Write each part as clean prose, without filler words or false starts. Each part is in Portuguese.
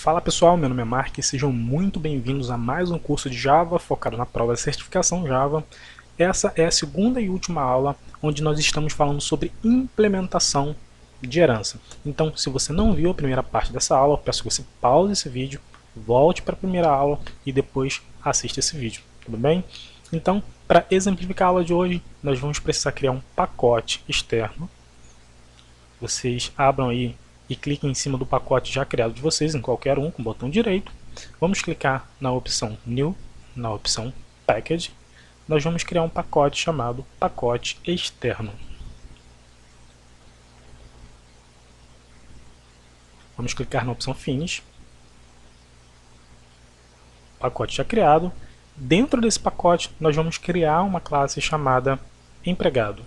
Fala pessoal, meu nome é Mark e sejam muito bem-vindos a mais um curso de Java focado na prova de certificação Java. Essa é a segunda e última aula onde nós estamos falando sobre implementação de herança. Então, se você não viu a primeira parte dessa aula, eu peço que você pause esse vídeo, volte para a primeira aula e depois assista esse vídeo, tudo bem? Então, para exemplificar a aula de hoje, nós vamos precisar criar um pacote externo. Vocês abram aí e cliquem em cima do pacote já criado de vocês, em qualquer um, com o botão direito. Vamos clicar na opção New, na opção Package. Nós vamos criar um pacote chamado pacote externo. Vamos clicar na opção Finish. Pacote já criado. Dentro desse pacote, nós vamos criar uma classe chamada empregado.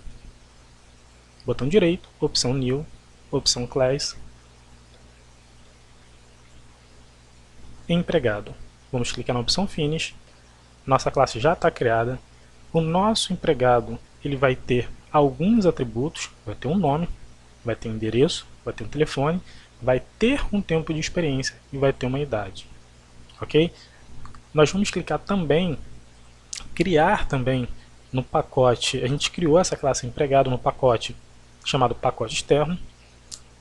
Botão direito, opção New, opção Class, empregado. Vamos clicar na opção Finish. Nossa classe já está criada. O nosso empregado ele vai ter alguns atributos, vai ter um nome, vai ter um endereço, vai ter um telefone, vai ter um tempo de experiência e vai ter uma idade. Ok? Nós vamos clicar também, criar também no pacote, a gente criou essa classe empregado no pacote chamado pacote externo,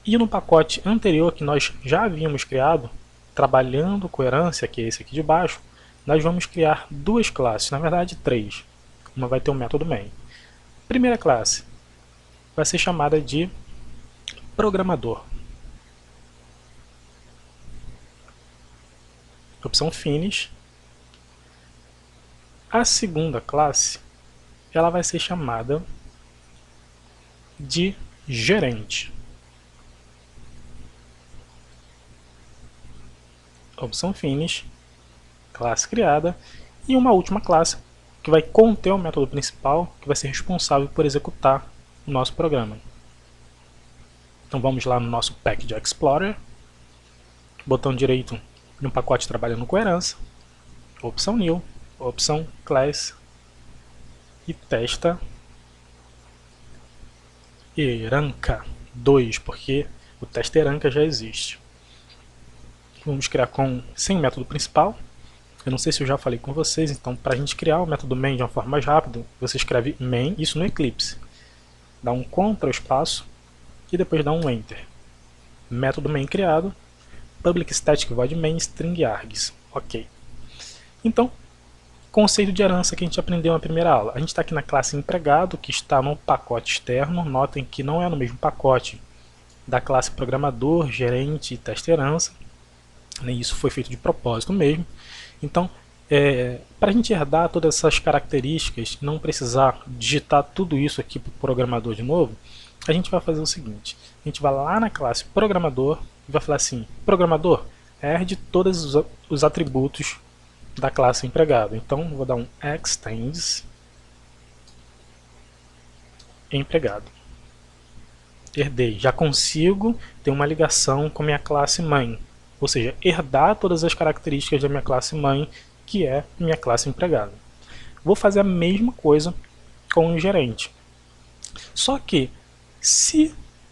e no pacote anterior que nós já havíamos criado, trabalhando com herança, que é esse aqui de baixo, nós vamos criar duas classes, na verdade três. Uma vai ter um método main. Primeira classe vai ser chamada de programador. Opção Finish. A segunda classe ela vai ser chamada de gerente. Opção Finish, classe criada, e uma última classe que vai conter o método principal que vai ser responsável por executar o nosso programa. Então vamos lá no nosso Package Explorer, botão direito no pacote trabalhando com herança, opção New, opção Class e testa Eranca 2, porque o teste Eranca já existe. Vamos criar sem o método principal. Eu não sei se eu já falei com vocês, então para a gente criar o método main de uma forma mais rápida, você escreve main, isso no Eclipse. Dá um Ctrl espaço e depois dá um Enter. Método main criado, public static void main string args. Ok. Então, conceito de herança que a gente aprendeu na primeira aula. A gente está aqui na classe empregado, que está no pacote externo. Notem que não é no mesmo pacote da classe programador, gerente e teste herança. Isso foi feito de propósito mesmo. Então, para a gente herdar todas essas características, não precisar digitar tudo isso aqui para o programador de novo, a gente vai fazer o seguinte. A gente vai lá na classe programador e vai falar assim, programador, herde todos os atributos da classe empregado. Então, vou dar um extends empregado. Herdei, já consigo ter uma ligação com a minha classe mãe. Ou seja, herdar todas as características da minha classe mãe, que é minha classe empregado. Vou fazer a mesma coisa com o gerente. Só que,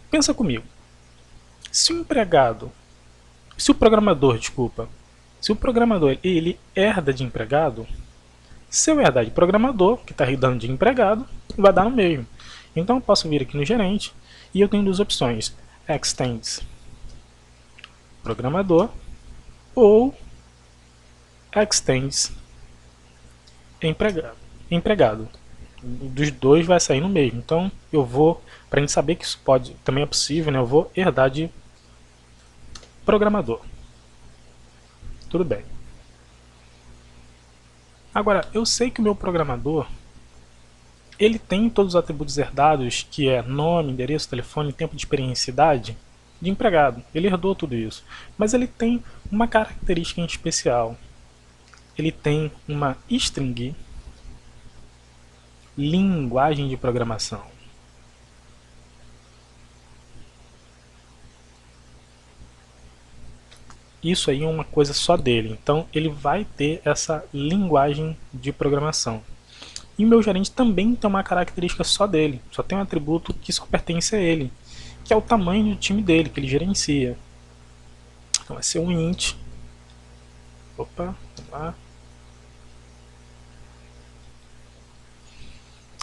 pensa comigo, se o programador ele herda de empregado, se eu herdar de programador, que está herdando de empregado, vai dar no mesmo. Então eu posso vir aqui no gerente e eu tenho duas opções, extends programador ou extends empregado. Dos dois vai sair no mesmo. Então eu vou, para a gente saber que isso também é possível, né, eu vou herdar de programador. Tudo bem. Agora, eu sei que o meu programador ele tem todos os atributos herdados, que é nome, endereço, telefone, tempo de experiência e idade, de empregado. Ele herdou tudo isso. Mas ele tem uma característica em especial. Ele tem uma string, linguagem de programação. Isso aí é uma coisa só dele. Então ele vai ter essa linguagem de programação. E o meu gerente também tem uma característica só dele. Só tem um atributo que só pertence a ele, que é o tamanho do time dele, que ele gerencia. Então vai ser um int Opa, vamos lá.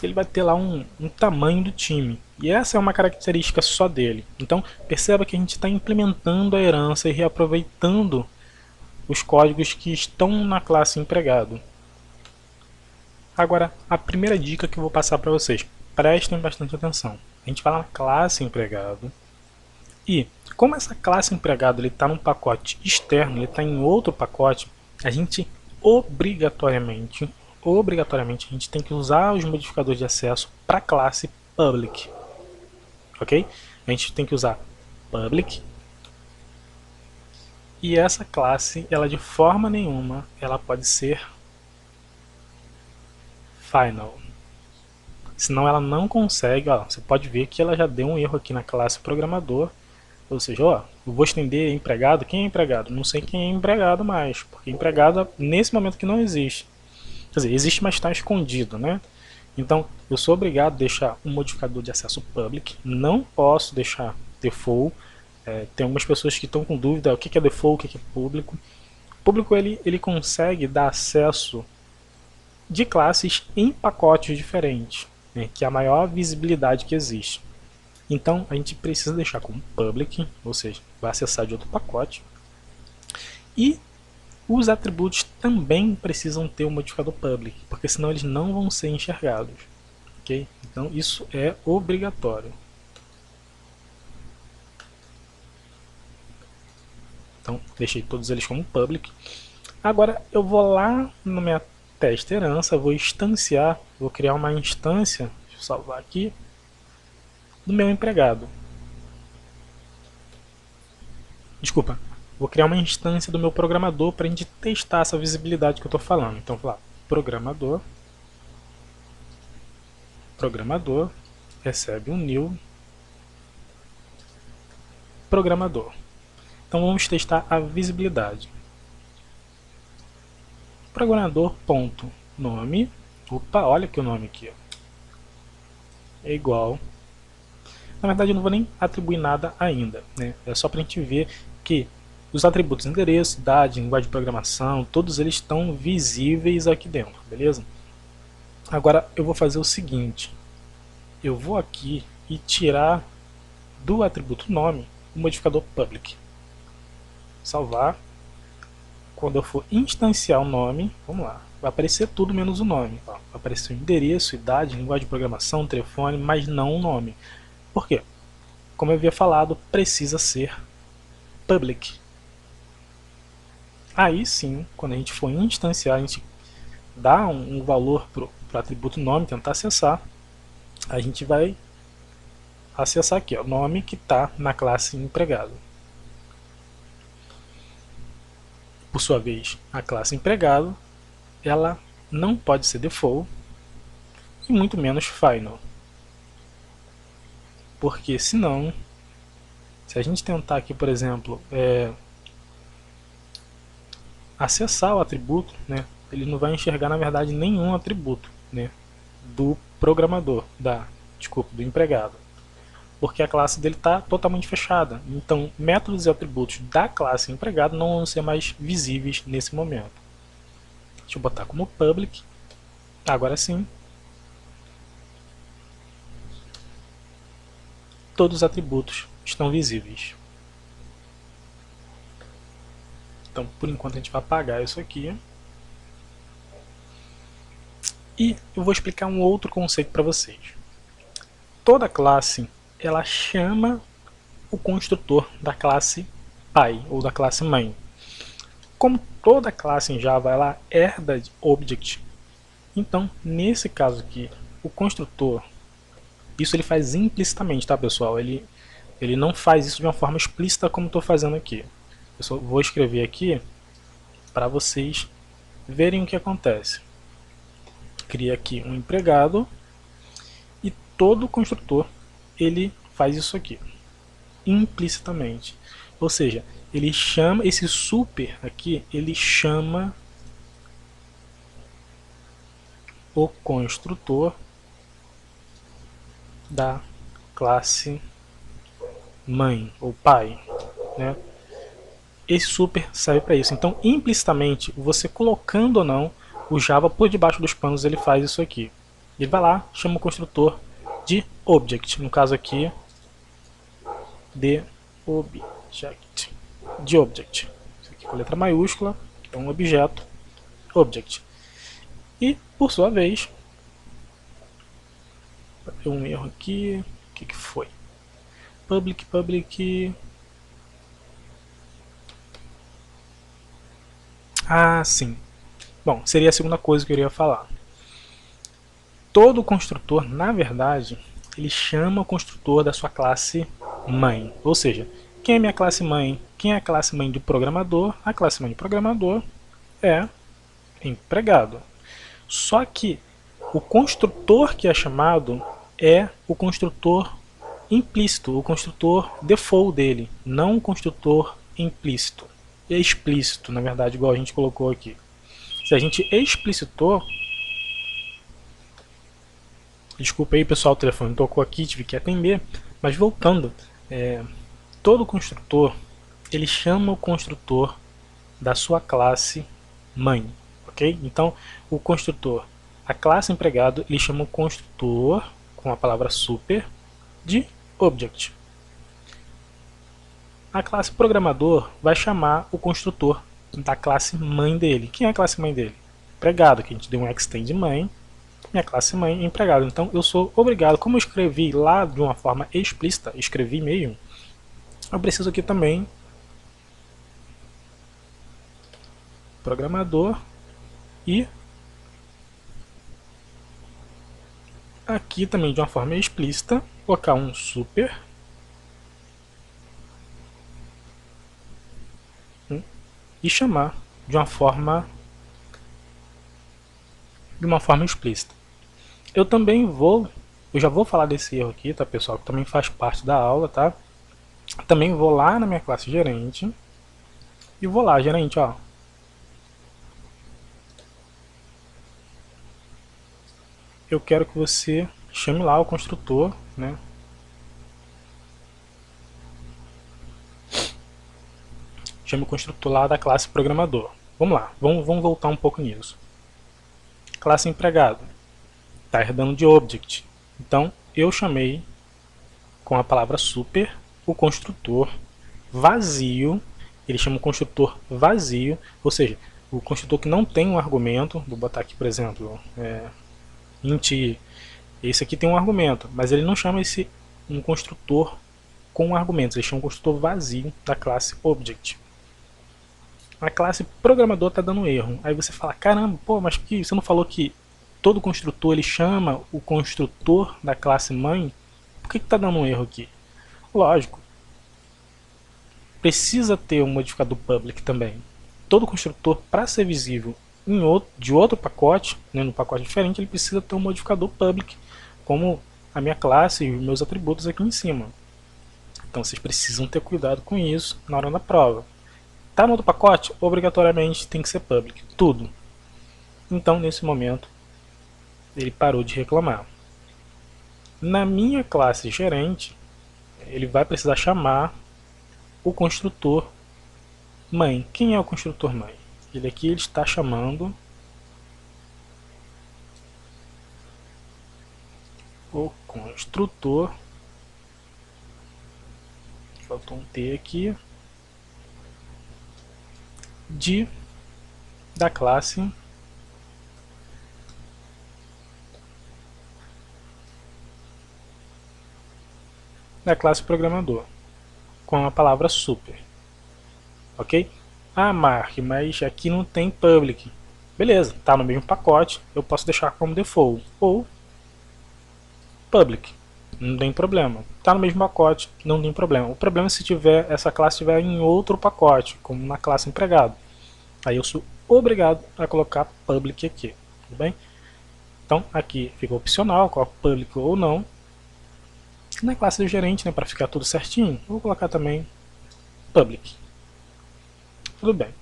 Ele vai ter lá um tamanho do time. E essa é uma característica só dele. Então perceba que a gente está implementando a herança e reaproveitando os códigos que estão na classe empregado. Agora, a primeira dica que eu vou passar para vocês, prestem bastante atenção. A gente vai na classe empregado e, como essa classe empregado está num pacote externo, ele está em outro pacote, a gente obrigatoriamente a gente tem que usar os modificadores de acesso para a classe public. Ok? A gente tem que usar public. E essa classe, ela de forma nenhuma, ela pode ser final. Senão ela não consegue, ó, você pode ver que ela já deu um erro aqui na classe programador. Ou seja, ó, eu vou estender empregado. Quem é empregado? Não sei quem é empregado mais, porque empregado nesse momento que não existe. Quer dizer, existe, mas está escondido, né? Então, eu sou obrigado a deixar um modificador de acesso public, não posso deixar default. Tem algumas pessoas que estão com dúvida o que é default, o que é público. O público ele consegue dar acesso de classes em pacotes diferentes, né, que é a maior visibilidade que existe. Então a gente precisa deixar como public, ou seja, vai acessar de outro pacote. E os atributos também precisam ter um modificador public, porque senão eles não vão ser enxergados. Okay? Então isso é obrigatório. Então deixei todos eles como public. Agora eu vou lá na minha teste herança, vou instanciar, vou criar uma instância, deixa eu salvar aqui, do meu empregado. Desculpa, vou criar uma instância do meu programador para a gente testar essa visibilidade que eu estou falando. Então vou lá, programador, recebe um new programador. Então vamos testar a visibilidade. Programador.nome, opa, olha que o nome aqui, ó, é igual. Na verdade eu não vou nem atribuir nada ainda, né? É só para a gente ver que os atributos endereço, idade, linguagem de programação, todos eles estão visíveis aqui dentro, beleza? Agora eu vou fazer o seguinte, eu vou aqui e tirar do atributo nome o modificador public. Salvar. Quando eu for instanciar o nome, vamos lá, vai aparecer tudo menos o nome. Ó. Vai aparecer o endereço, idade, linguagem de programação, telefone, mas não o nome. Por quê? Como eu havia falado, precisa ser public. Aí sim, quando a gente for instanciar, a gente dá um valor para o atributo nome, tentar acessar, a gente vai acessar aqui, o nome que está na classe empregado. Por sua vez, a classe empregado, ela não pode ser default e muito menos final. Porque senão, se a gente tentar aqui, por exemplo, acessar o atributo, né, ele não vai enxergar na verdade nenhum atributo, né, do programador, do empregado, porque a classe dele está totalmente fechada. Então métodos e atributos da classe empregado não vão ser mais visíveis nesse momento. Deixa eu botar como public. Agora sim, todos os atributos estão visíveis. Então por enquanto a gente vai apagar isso aqui. E eu vou explicar um outro conceito para vocês. Toda classe ela chama o construtor da classe pai ou da classe mãe. Como toda classe em Java ela herda de object, então nesse caso aqui o construtor, isso ele faz implicitamente, tá pessoal? Ele não faz isso de uma forma explícita como estou fazendo aqui. Eu só vou escrever aqui para vocês verem o que acontece. Cria aqui um empregado e todo construtor ele faz isso aqui implicitamente, ou seja, ele chama esse super aqui, ele chama o construtor da classe mãe ou pai, né? esse super serve para isso. Então, implicitamente, você colocando ou não, o Java por debaixo dos panos ele faz isso aqui. Ele vai lá, chama o construtor de object, no caso aqui, de object. De object. Isso aqui com letra maiúscula, é um objeto, object. E, por sua vez, deu um erro aqui, o que foi? Public. Ah, sim. Bom, seria a segunda coisa que eu iria falar. Todo construtor, na verdade, ele chama o construtor da sua classe mãe. Ou seja, quem é minha classe mãe? Quem é a classe mãe do programador? A classe mãe do programador é empregado. Só que o construtor que é chamado é o construtor implícito, o construtor default dele, não o construtor implícito. Explícito, na verdade, igual a gente colocou aqui. Se a gente explicitou... Desculpa aí, pessoal, o telefone tocou aqui, tive que atender. Mas voltando, todo construtor, ele chama o construtor da sua classe mãe, ok? Então, o construtor, a classe empregado, ele chama o construtor, com a palavra super, de object. A classe programador vai chamar o construtor da classe mãe dele. Quem é a classe mãe dele? Empregado, que a gente deu um extend mãe. Minha classe mãe é empregado. Então eu sou obrigado, como eu escrevi lá de uma forma explícita, escrevi meio, eu preciso aqui também programador e aqui também de uma forma explícita colocar um super e chamar de uma forma explícita. Eu já vou falar desse erro aqui, tá, pessoal, que também faz parte da aula, tá? Também vou lá na minha classe gerente e vou lá, gerente, ó. Eu quero que você chame lá o construtor, né? Chame o construtor lá da classe programador. Vamos lá, vamos voltar um pouco nisso. Classe empregado está herdando de object. Então eu chamei com a palavra super o construtor vazio. Ele chama o construtor vazio, ou seja, o construtor que não tem um argumento. Vou botar aqui, por exemplo, int. Esse aqui tem um argumento, mas ele não chama esse um construtor com argumentos. Ele chama um construtor vazio da classe object. A classe programador está dando erro. Aí você fala, caramba, pô, mas que você não falou que todo construtor ele chama o construtor da classe mãe? Por que está dando um erro aqui? Lógico, precisa ter um modificador public também. Todo construtor, para ser visível de outro pacote, né, num pacote diferente, ele precisa ter um modificador public, como a minha classe e os meus atributos aqui em cima. Então vocês precisam ter cuidado com isso na hora da prova. Tá no outro pacote? Obrigatoriamente tem que ser public, tudo. Então nesse momento ele parou de reclamar. Na minha classe gerente, ele vai precisar chamar o construtor mãe. Quem é o construtor mãe? Ele aqui ele está chamando o construtor, faltou um T aqui, da classe programador, com a palavra super. Ok? Ah, Mark, mas aqui não tem public. Beleza, está no mesmo pacote, eu posso deixar como default. Ou public, não tem problema. Está no mesmo pacote, não tem problema. O problema é se essa classe estiver em outro pacote, como na classe empregado. Aí eu sou obrigado a colocar public aqui, tudo bem? Então aqui fica opcional, coloco public ou não. Na classe do gerente, né, para ficar tudo certinho, eu vou colocar também public. Tudo bem.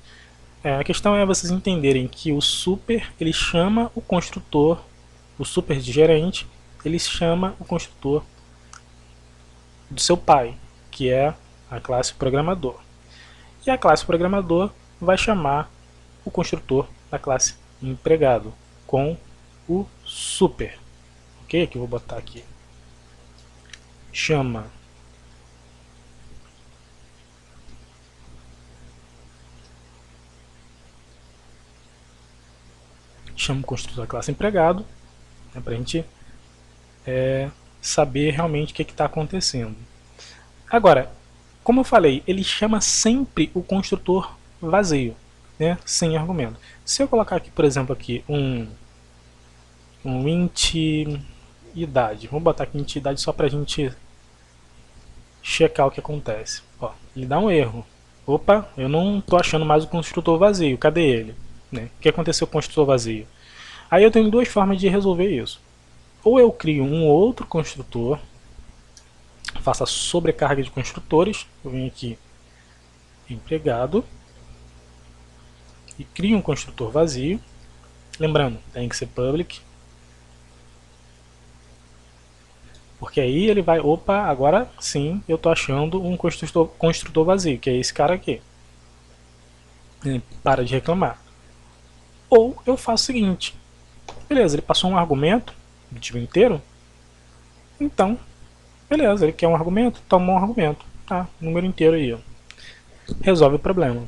A questão é vocês entenderem que o super ele chama o construtor, o super de gerente, ele chama o construtor do seu pai, que é a classe programador. E a classe programador vai chamar o construtor da classe empregado com o super. Ok? Aqui eu vou botar aqui. Chama o construtor da classe empregado, né, para a gente saber realmente o que está acontecendo. Agora, como eu falei, ele chama sempre o construtor vazio, né, sem argumento. Se eu colocar aqui, por exemplo, aqui um int idade, vamos botar aqui int idade só para a gente checar o que acontece. Ó, ele dá um erro. Opa, eu não estou achando mais o construtor vazio, cadê ele? Né? O que aconteceu com o construtor vazio? Aí eu tenho duas formas de resolver isso. Ou eu crio um outro construtor, faço a sobrecarga de construtores, eu venho aqui empregado e crio um construtor vazio. Lembrando, tem que ser public, porque aí ele vai, opa, agora sim eu estou achando um construtor vazio, que é esse cara aqui. Ele para de reclamar. Ou eu faço o seguinte, beleza, ele passou um argumento, tipo inteiro, então, beleza, ele quer um argumento, toma um argumento, tá, número inteiro aí, ó. Resolve o problema.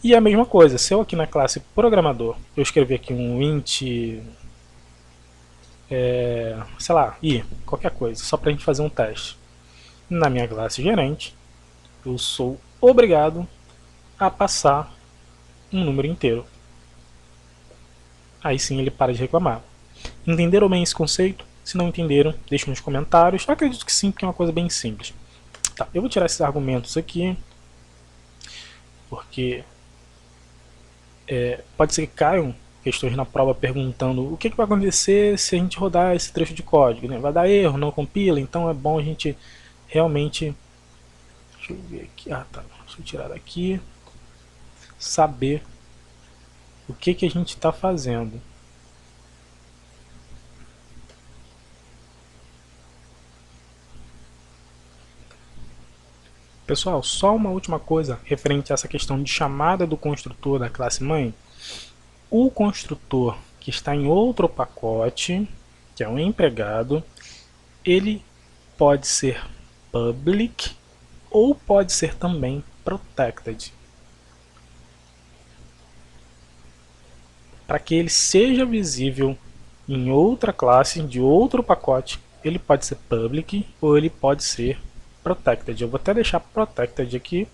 E a mesma coisa, se eu aqui na classe programador, eu escrever aqui um int, sei lá, i, qualquer coisa, só para a gente fazer um teste. Na minha classe gerente, eu sou obrigado a passar um número inteiro. Aí sim ele para de reclamar. Entenderam bem esse conceito? Se não entenderam, deixem nos comentários. Eu acredito que sim, porque é uma coisa bem simples. Tá, eu vou tirar esses argumentos aqui, porque pode ser que caiam questões na prova perguntando o que vai acontecer se a gente rodar esse trecho de código, né? Vai dar erro, não compila, então é bom a gente realmente, deixa eu ver aqui, tá, deixa eu tirar daqui, saber o que a gente está fazendo. Pessoal, só uma última coisa referente a essa questão de chamada do construtor da classe mãe. O construtor que está em outro pacote, que é um empregado, ele pode ser public ou pode ser também protected. Para que ele seja visível em outra classe, de outro pacote, ele pode ser public ou ele pode ser protected. Eu vou até deixar protected aqui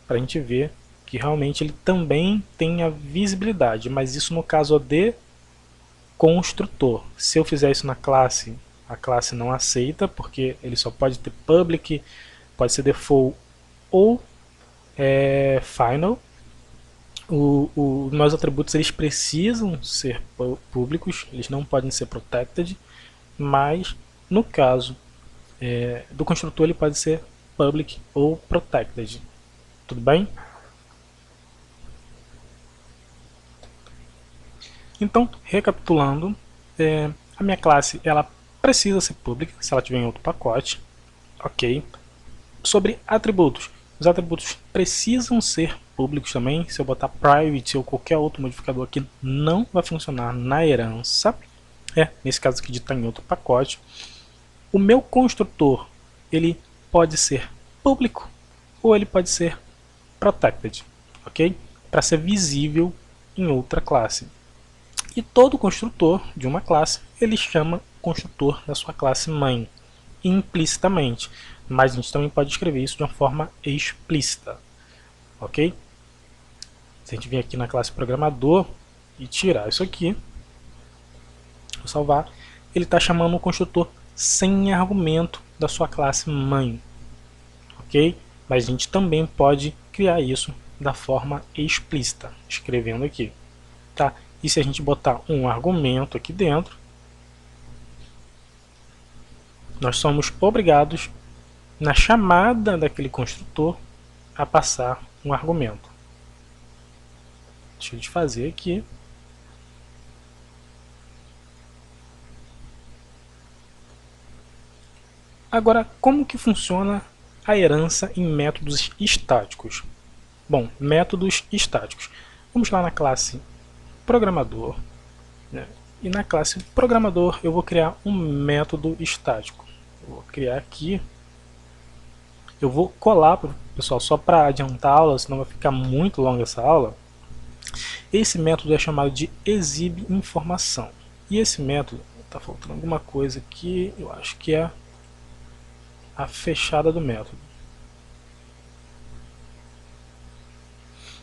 para a gente ver que realmente ele também tem a visibilidade, mas isso no caso de construtor. Se eu fizer isso na classe, a classe não aceita, porque ele só pode ter public, pode ser default ou final. Os meus atributos eles precisam ser públicos, eles não podem ser protected, mas no caso do construtor ele pode ser public ou protected. Tudo bem? Então, recapitulando, a minha classe ela precisa ser pública se ela tiver em outro pacote, ok? Sobre atributos, os atributos precisam ser públicos também. Se eu botar private ou qualquer outro modificador aqui, não vai funcionar na herança. Nesse caso aqui de estar em outro pacote. O meu construtor ele pode ser público ou ele pode ser protected, ok? Para ser visível em outra classe. E todo construtor de uma classe ele chama o construtor da sua classe mãe implicitamente, mas a gente também pode escrever isso de uma forma explícita, ok? Se a gente vir aqui na classe programador e tirar isso aqui, vou salvar, ele está chamando o construtor sem argumento da sua classe mãe, ok? Mas a gente também pode criar isso da forma explícita, escrevendo aqui, tá? E se a gente botar um argumento aqui dentro, nós somos obrigados, na chamada daquele construtor, a passar um argumento. Deixa eu desfazer aqui. Agora, como que funciona a herança em métodos estáticos? Bom, métodos estáticos. Vamos lá na classe programador, né? E na classe programador eu vou criar um método estático. Eu vou criar aqui. Eu vou colar, pessoal, só para adiantar a aula, senão vai ficar muito longa essa aula. Esse método é chamado de exibe informação. E esse método, está faltando alguma coisa aqui, eu acho que é a fechada do método.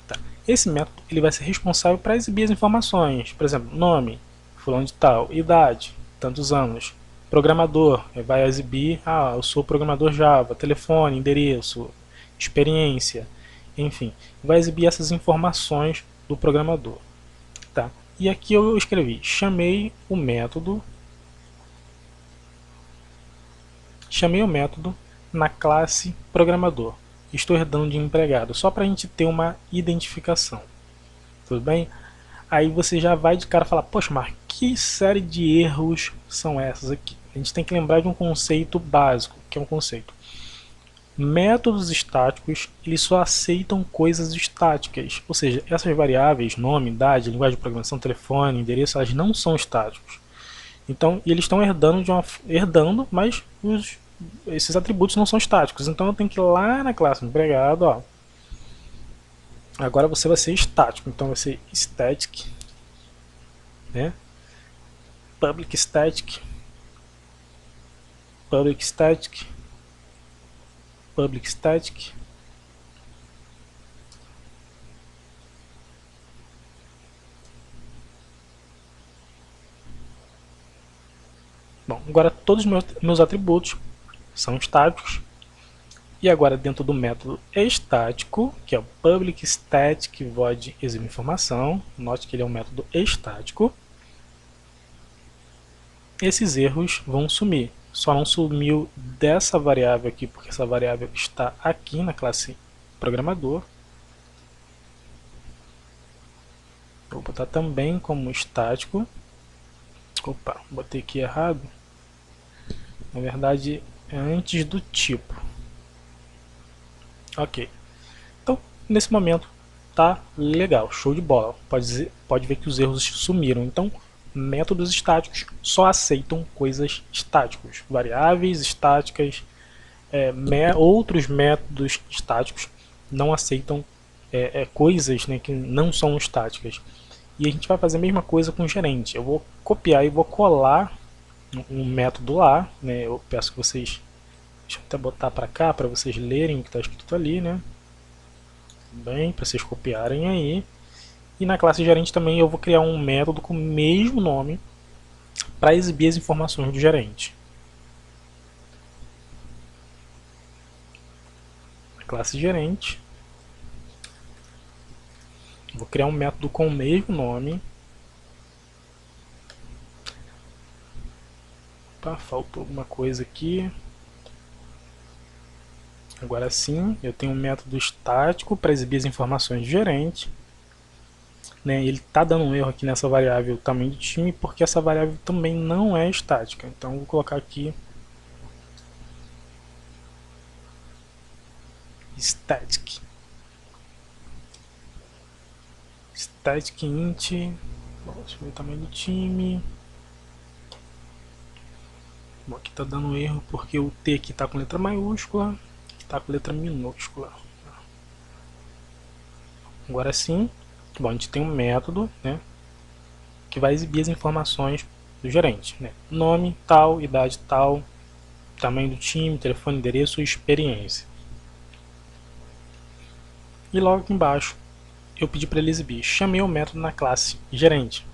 Tá. Esse método ele vai ser responsável para exibir as informações, por exemplo, nome, fulano de tal, idade, tantos anos. Programador, vai exibir, eu sou programador Java, telefone, endereço, experiência, enfim, vai exibir essas informações do programador. Tá. E aqui eu escrevi, chamei o método na classe programador. Estou herdando de empregado, só para a gente ter uma identificação. Tudo bem? Aí você já vai de cara falar, poxa, mas que série de erros são essas aqui? A gente tem que lembrar de um conceito básico, que é um conceito. Métodos estáticos, eles só aceitam coisas estáticas, ou seja, essas variáveis, nome, idade, linguagem de programação, telefone, endereço, elas não são estáticos. Então, eles estão herdando, mas esses atributos não são estáticos. Então, eu tenho que ir lá na classe do empregado, ó. Agora você vai ser estático, então vai ser static, né? Public static, public static, public static. Bom, agora todos os meus atributos são estáticos. E agora dentro do método estático, que é o public static void exibe informação, note que ele é um método estático, esses erros vão sumir. Só não sumiu dessa variável aqui, porque essa variável está aqui na classe programador. Vou botar também como estático. Opa, botei aqui errado. Na verdade é antes do tipo. Ok. Então, nesse momento, tá legal, show de bola. Pode ver que os erros sumiram. Então, métodos estáticos só aceitam coisas estáticas. Variáveis estáticas, outros métodos estáticos não aceitam coisas, né, que não são estáticas. E a gente vai fazer a mesma coisa com o gerente. Eu vou copiar e vou colar um método lá, né? Eu peço que vocês, deixa eu até botar para cá para vocês lerem o que está escrito ali, né? Bem, para vocês copiarem aí. E na classe gerente também eu vou criar um método com o mesmo nome para exibir as informações do gerente. Na classe gerente vou criar um método com o mesmo nome. Opa, faltou alguma coisa aqui. Agora sim, eu tenho um método estático para exibir as informações do gerente. Né, ele está dando um erro aqui nessa variável tamanho do time, porque essa variável também não é estática. Então eu vou colocar aqui static. Static int. Bom, deixa eu ver o tamanho do time. Bom, aqui está dando erro porque o T aqui está com letra maiúscula, está com letra minúscula. Agora sim, bom, a gente tem um método, né, que vai exibir as informações do gerente, né? Nome tal, idade tal, tamanho do time, telefone, endereço e experiência. E logo aqui embaixo eu pedi para ele exibir, chamei o método na classe gerente.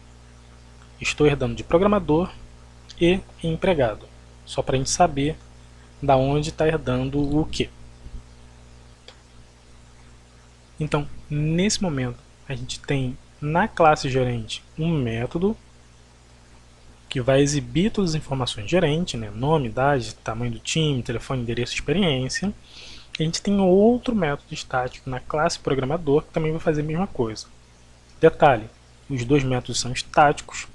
Estou herdando de programador e empregado, só para a gente saber da onde está herdando o que. Então, nesse momento, a gente tem na classe gerente um método que vai exibir todas as informações do gerente, né? Nome, idade, tamanho do time, telefone, endereço, experiência. A gente tem outro método estático na classe programador que também vai fazer a mesma coisa. Detalhe, os dois métodos são estáticos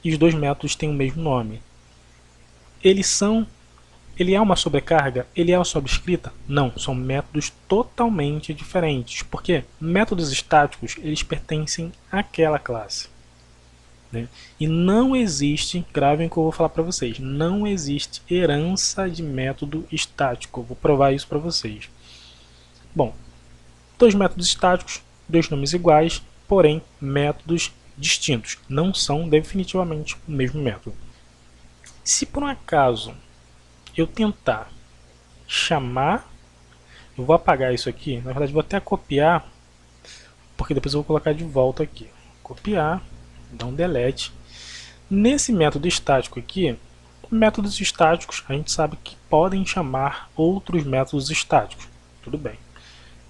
e os dois métodos têm o mesmo nome. Eles são Ele é uma sobrecarga? Ele é uma sobrescrita? Não, são métodos totalmente diferentes. Porque métodos estáticos, eles pertencem àquela classe, né? E não existe, gravem o que eu vou falar para vocês, não existe herança de método estático. Eu vou provar isso para vocês. Bom, dois métodos estáticos, dois nomes iguais, porém métodos distintos. Não são definitivamente o mesmo método. Se por um acaso eu tentar chamar, eu vou apagar isso aqui, na verdade vou até copiar, porque depois eu vou colocar de volta aqui. Copiar, dar um delete. Nesse método estático aqui, métodos estáticos a gente sabe que podem chamar outros métodos estáticos, tudo bem.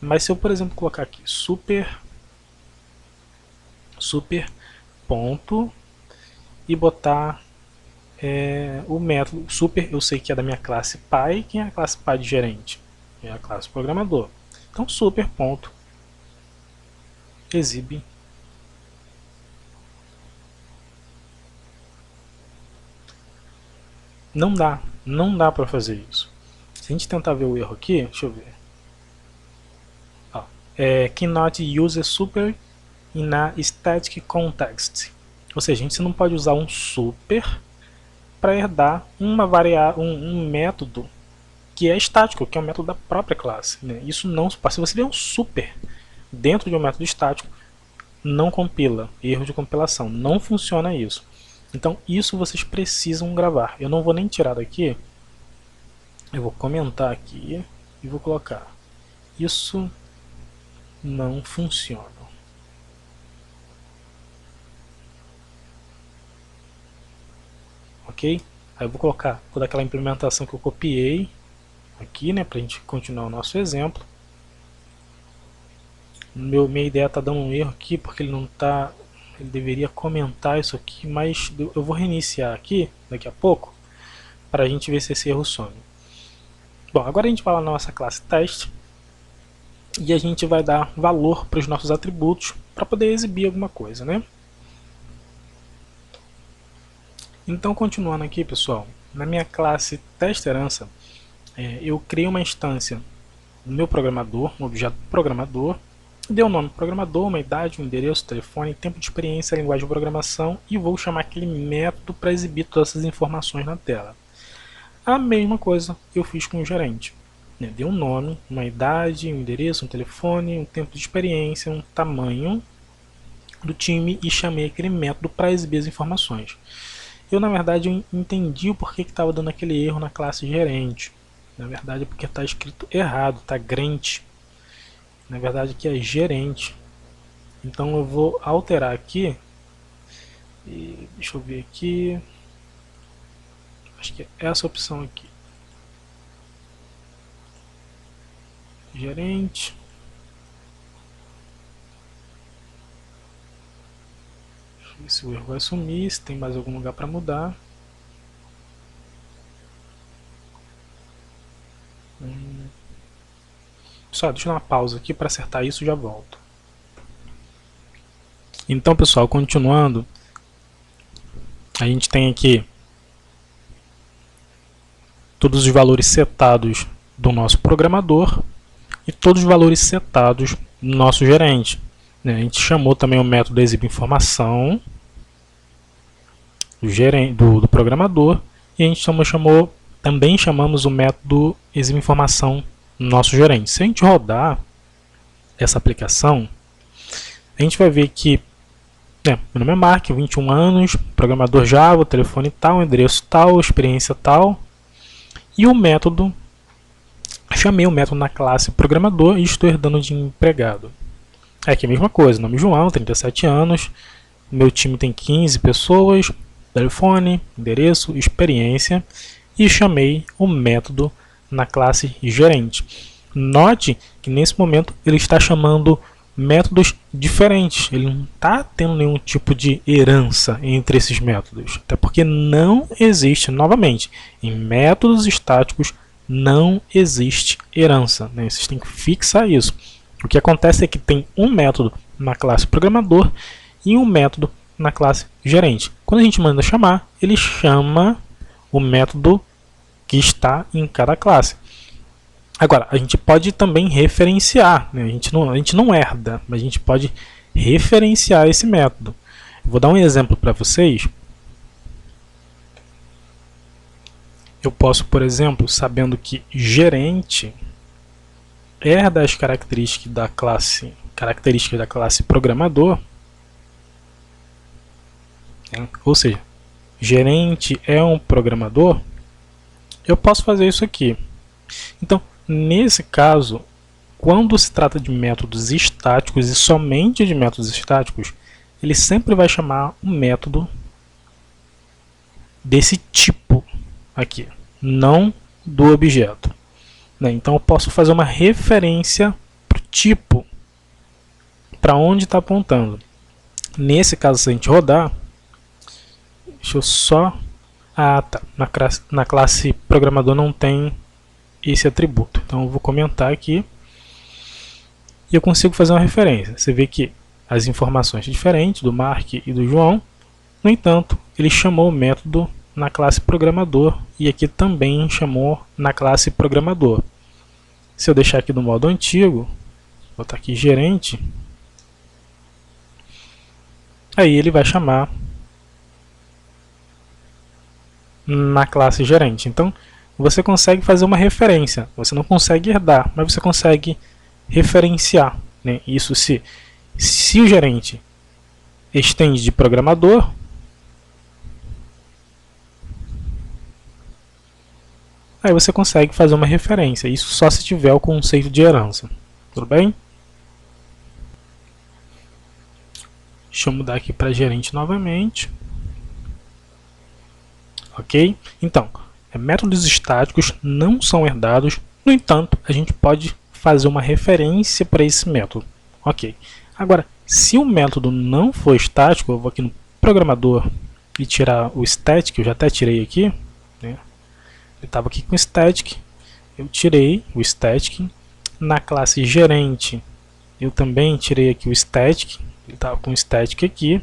Mas se eu, por exemplo, colocar aqui super ponto e botar o método super, eu sei que é da minha classe pai. Quem é a classe pai de gerente? É a classe programador. Então super ponto exibe não dá para fazer isso. Se a gente tentar ver o erro aqui, deixa eu ver. Cannot use super in a static context. Ou seja, a gente não pode usar um super para herdar um método que é estático, que é um método da própria classe, né? Isso não se passa. Se você vê um super dentro de um método estático, não compila, erro de compilação, não funciona isso. Então isso vocês precisam gravar. Eu não vou nem tirar daqui, eu vou comentar aqui e vou colocar: isso não funciona. Ok? Aí eu vou colocar toda aquela implementação que eu copiei aqui, né, para a gente continuar o nosso exemplo. Minha ideia está dando um erro aqui porque ele não está. Ele deveria comentar isso aqui, mas eu vou reiniciar aqui daqui a pouco para a gente ver se esse erro some. Bom, agora a gente vai lá na nossa classe teste e a gente vai dar valor para os nossos atributos para poder exibir alguma coisa, né? Então, continuando aqui, pessoal, na minha classe testerança, eu criei uma instância do meu programador, um objeto programador, dei o nome programador, uma idade, um endereço, telefone, tempo de experiência, linguagem de programação, e vou chamar aquele método para exibir todas essas informações na tela. A mesma coisa eu fiz com o gerente. Dei um nome, uma idade, um endereço, um telefone, um tempo de experiência, um tamanho do time e chamei aquele método para exibir as informações. Eu, na verdade, eu entendi o porquê que estava dando aquele erro na classe gerente. Na verdade é porque está escrito errado, está gerente. Na verdade aqui é gerente. Então eu vou alterar aqui. E deixa eu ver aqui. Acho que é essa opção aqui. Gerente. Deixa eu ver se o erro vai sumir, se tem mais algum lugar para mudar. Só deixa eu dar uma pausa aqui para acertar isso e já volto. Então, pessoal, continuando, a gente tem aqui todos os valores setados do nosso programador e todos os valores setados do nosso gerente. A gente chamou também o método exibe informação do programador e a gente também chamamos o método exibe informação do nosso gerente. Se a gente rodar essa aplicação, a gente vai ver que meu nome é Mark, 21 anos, programador Java, telefone tal, endereço tal, experiência tal, e o método, chamei o método na classe programador e estou herdando de empregado. Aqui a mesma coisa, nome João, 37 anos, meu time tem 15 pessoas, telefone, endereço, experiência, e chamei o método na classe gerente. Note que nesse momento ele está chamando métodos diferentes, ele não está tendo nenhum tipo de herança entre esses métodos, até porque não existe, novamente, em métodos estáticos não existe herança, né? Vocês têm que fixar isso. O que acontece é que tem um método na classe programador e um método na classe gerente. Quando a gente manda chamar, ele chama o método que está em cada classe. Agora, a gente pode também referenciar, né? A gente não herda, mas a gente pode referenciar esse método. Eu vou dar um exemplo para vocês. Eu posso, por exemplo, sabendo que gerente herda as características da classe programador, né? Ou seja, gerente é um programador, eu posso fazer isso aqui. Então, nesse caso, quando se trata de métodos estáticos e somente de métodos estáticos, ele sempre vai chamar um método desse tipo aqui, não do objeto, né? Então eu posso fazer uma referência para o tipo, para onde está apontando. Nesse caso, se a gente rodar, deixa eu só... Ah, tá. Na classe programador não tem esse atributo. Então eu vou comentar aqui e eu consigo fazer uma referência. Você vê que as informações são diferentes do Mark e do João. No entanto, ele chamou o método na classe programador e aqui também chamou na classe programador. Se eu deixar aqui no modo antigo, botar aqui gerente, aí ele vai chamar na classe gerente. Então, você consegue fazer uma referência. Você não consegue herdar, mas você consegue referenciar, né? Isso se o gerente estende de programador, aí você consegue fazer uma referência. Isso só se tiver o conceito de herança. Tudo bem? Deixa eu mudar aqui para gerente novamente. Ok? Então, métodos estáticos não são herdados. No entanto, a gente pode fazer uma referência para esse método. Ok. Agora, se o método não for estático, eu vou aqui no programador e tirar o static, eu já até tirei aqui, né? Ele estava aqui com static, eu tirei o static. Na classe gerente, eu também tirei aqui o static, ele estava com static aqui,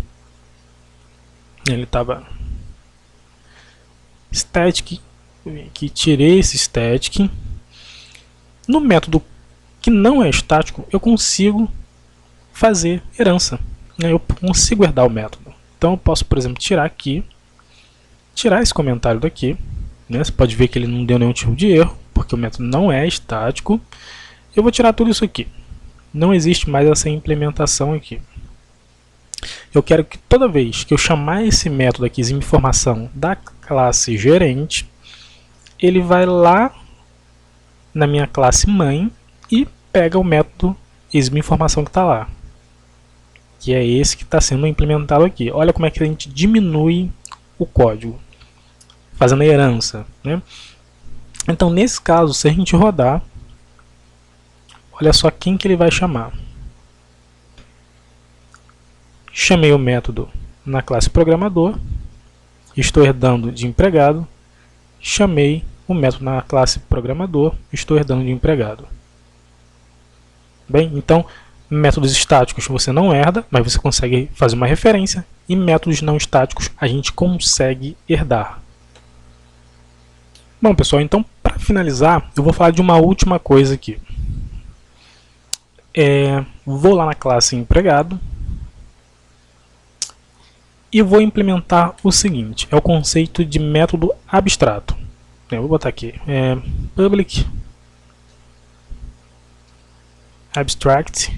ele estava static, que tirei esse static. No método que não é estático, eu consigo fazer herança, né? Eu consigo herdar o método. Então eu posso, por exemplo, tirar aqui, tirar esse comentário daqui, né? Você pode ver que ele não deu nenhum tipo de erro, porque o método não é estático. Eu vou tirar tudo isso aqui. Não existe mais essa implementação aqui. Eu quero que toda vez que eu chamar esse método aqui de informação da classe gerente, ele vai lá na minha classe mãe e pega o método exibinformação que está lá, que é esse que está sendo implementado aqui. Olha como é que a gente diminui o código, fazendo a herança, né? Então, nesse caso, se a gente rodar, olha só quem que ele vai chamar. Chamei o método na classe programador, estou herdando de empregado. Chamei o método na classe programador, estou herdando de empregado. Bem, então, métodos estáticos você não herda, mas você consegue fazer uma referência, e métodos não estáticos a gente consegue herdar. Bom, pessoal, então, para finalizar, eu vou falar de uma última coisa aqui. Vou lá na classe empregado e vou implementar o seguinte, é o conceito de método abstrato. Eu vou botar aqui, public abstract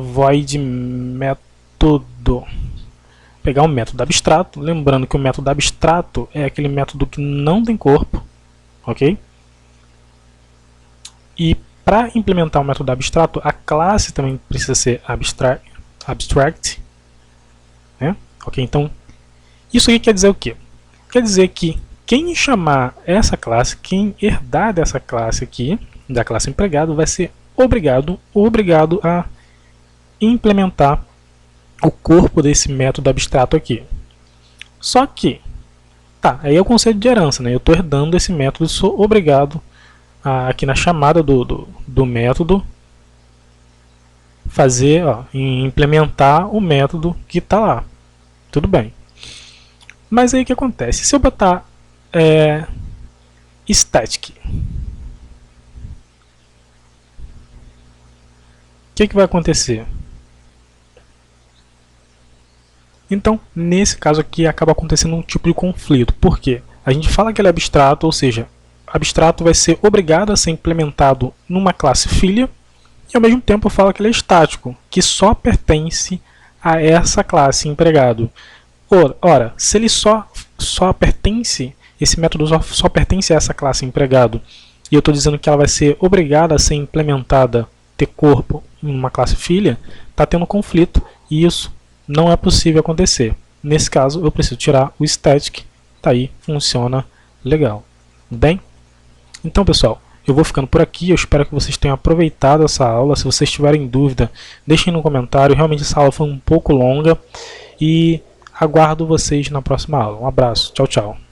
void método. Pegar um método abstrato, lembrando que o método abstrato é aquele método que não tem corpo, ok? E para implementar o método abstrato, a classe também precisa ser abstract, né? Ok, então isso aqui quer dizer o quê? Quer dizer que quem chamar essa classe, quem herdar dessa classe aqui, da classe empregado, vai ser obrigado a implementar o corpo desse método abstrato aqui. Só que, tá, aí é o conceito de herança, né? Eu estou herdando esse método e sou obrigado a, aqui na chamada do método, fazer, implementar o método que está lá. Tudo bem. Mas aí o que acontece? Se eu botar static. O que vai acontecer? Então, nesse caso aqui, acaba acontecendo um tipo de conflito. Por quê? A gente fala que ele é abstrato, ou seja, abstrato vai ser obrigado a ser implementado numa classe filha, e ao mesmo tempo fala que ele é estático, que só pertence a essa classe empregado. Ora, se ele só pertence, esse método só pertence a essa classe empregado, e eu estou dizendo que ela vai ser obrigada a ser implementada, ter corpo em uma classe filha, está tendo conflito, e isso não é possível acontecer. Nesse caso, eu preciso tirar o static, tá aí, funciona legal. Bem? Então, pessoal, eu vou ficando por aqui, eu espero que vocês tenham aproveitado essa aula. Se vocês tiverem dúvida, deixem no comentário. Realmente essa aula foi um pouco longa e aguardo vocês na próxima aula. Um abraço, tchau, tchau.